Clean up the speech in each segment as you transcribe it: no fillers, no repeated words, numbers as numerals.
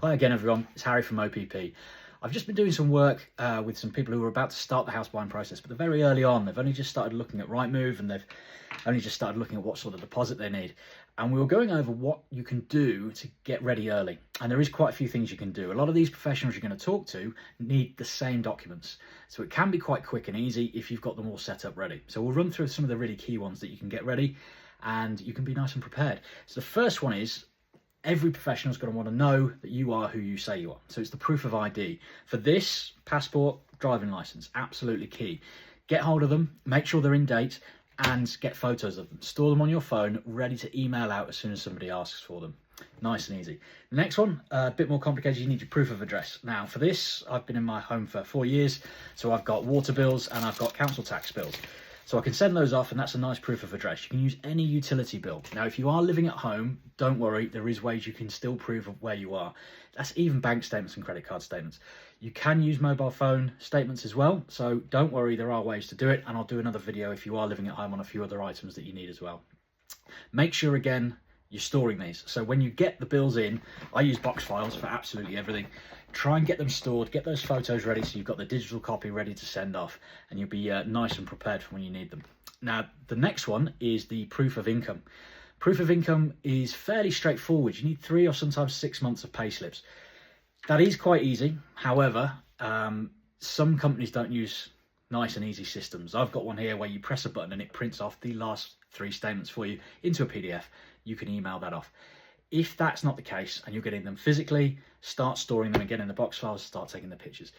Hi again everyone, it's Harry from OPP. I've just been doing some work with some people who are about to start the house buying process, but they're very early on. They've only just started looking at Rightmove and they've only just started looking at what sort of deposit they need. And we were going over what you can do to get ready early. And there is quite a few things you can do. A lot of these professionals you're going to talk to need the same documents. So it can be quite quick and easy if you've got them all set up ready. So we'll run through some of the really key ones that you can get ready and you can be nice and prepared. So the first one is, every professional is going to want to know that you are who you say you are. So it's the proof of ID. For this, passport, driving license, absolutely key. Get hold of them, make sure they're in date, and get photos of them. Store them on your phone, ready to email out as soon as somebody asks for them. Nice and easy. The next one, a bit more complicated, you need your proof of address. Now for this, I've been in my home for 4 years, so I've got water bills and I've got council tax bills. So I can send those off and that's a nice proof of address. You can use any utility bill. Now, if you are living at home, don't worry, there is ways you can still prove where you are. That's even bank statements and credit card statements. You can use mobile phone statements as well. So don't worry, there are ways to do it. And I'll do another video if you are living at home on a few other items that you need as well. Make sure again, you're storing these. So when you get the bills in, I use box files for absolutely everything. Try and get them stored, get those photos ready so you've got the digital copy ready to send off and you'll be nice and prepared for when you need them. Now, the next one is the proof of income. Proof of income is fairly straightforward. You need 3 or sometimes 6 months of payslips. That is quite easy. However, some companies don't use nice and easy systems. I've got one here where you press a button and it prints off the last 3 statements for you into a PDF. You can email that off. If that's not the case and you're getting them physically, start storing them again in the box files, start taking the pictures.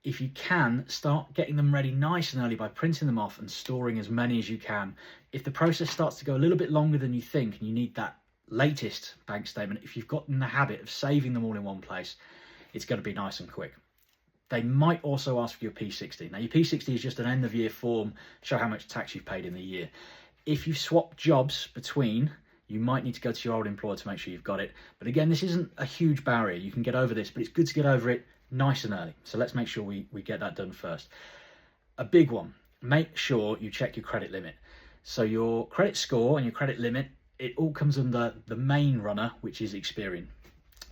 If you can, start getting them ready nice and early by printing them off and storing as many as you can. If the process starts to go a little bit longer than you think and you need that latest bank statement, if you've gotten the habit of saving them all in one place, it's going to be nice and quick. They might also ask for your P60. Now your P60 is just an end of year form, show how much tax you've paid in the year. If you swap jobs between, you might need to go to your old employer to make sure you've got it. But again, this isn't a huge barrier. You can get over this, but it's good to get over it nice and early. So let's make sure we get that done first. A big one, make sure you check your credit limit. So your credit score and your credit limit, it all comes under the main runner, which is Experian.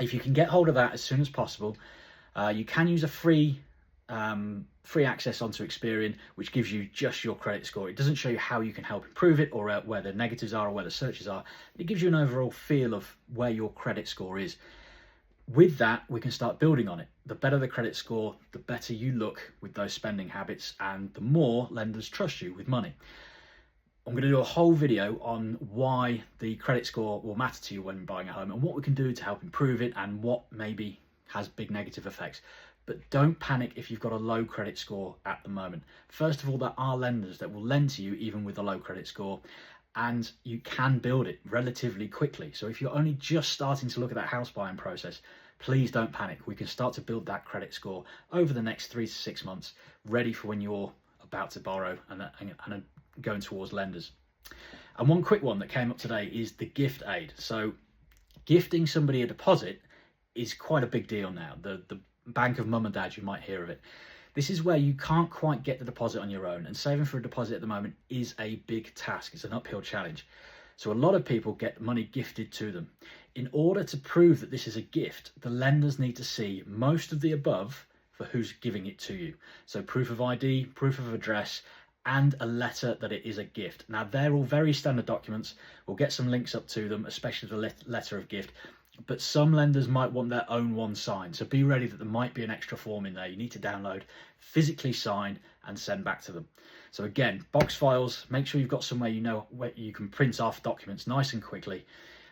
If you can get hold of that as soon as possible, you can use a free access onto Experian, which gives you just your credit score. It doesn't show you how you can help improve it or where the negatives are or where the searches are. It gives you an overall feel of where your credit score is. With that, we can start building on it. The better the credit score, the better you look with those spending habits and the more lenders trust you with money. I'm going to do a whole video on why the credit score will matter to you when buying a home and what we can do to help improve it and what maybe has big negative effects. But don't panic if you've got a low credit score at the moment. First of all, there are lenders that will lend to you even with a low credit score, and you can build it relatively quickly. So if you're only just starting to look at that house buying process, please don't panic. We can start to build that credit score over the next 3 to 6 months, ready for when you're about to borrow and going towards lenders. And one quick one that came up today is the gift aid. So gifting somebody a deposit is quite a big deal now. The bank of mum and dad, you might hear of it. This is where you can't quite get the deposit on your own, and saving for a deposit at the moment is a big task. It's an uphill challenge. So a lot of people get money gifted to them. In order to prove that this is a gift, the lenders need to see most of the above for who's giving it to you. So proof of ID, proof of address, and a letter that it is a gift. Now they're all very standard documents. We'll get some links up to them, especially the letter of gift. But some lenders might want their own one signed. So be ready that there might be an extra form in there you need to download, physically sign and send back to them. So again, box files, make sure you've got somewhere you know where you can print off documents nice and quickly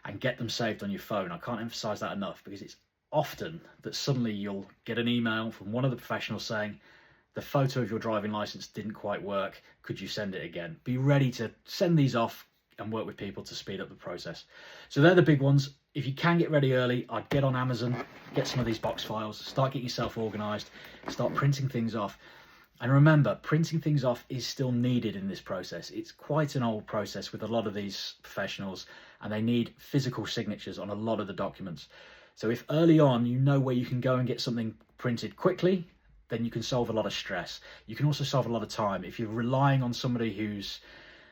and get them saved on your phone. I can't emphasize that enough because it's often that suddenly you'll get an email from one of the professionals saying, the photo of your driving license didn't quite work. Could you send it again? Be ready to send these off and work with people to speed up the process. So they're the big ones. If you can get ready early, I'd get on Amazon, get some of these box files, start getting yourself organized, start printing things off. And remember, printing things off is still needed in this process. It's quite an old process with a lot of these professionals, and they need physical signatures on a lot of the documents. So if early on you know where you can go and get something printed quickly, then you can solve a lot of stress. You can also solve a lot of time. If you're relying on somebody who's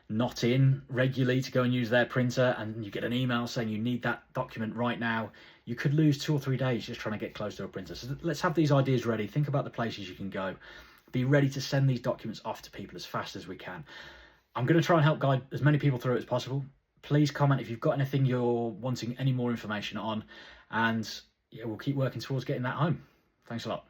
not in regularly to go and use their printer, and you get an email saying you need that document right now, you could lose 2 or 3 days just trying to get close to a printer. So let's have these ideas ready. Think about the places you can go. Be ready to send these documents off to people as fast as we can. I'm going to try and help guide as many people through it as possible. Please comment if you've got anything you're wanting any more information on, and yeah, we'll keep working towards getting that home. Thanks a lot.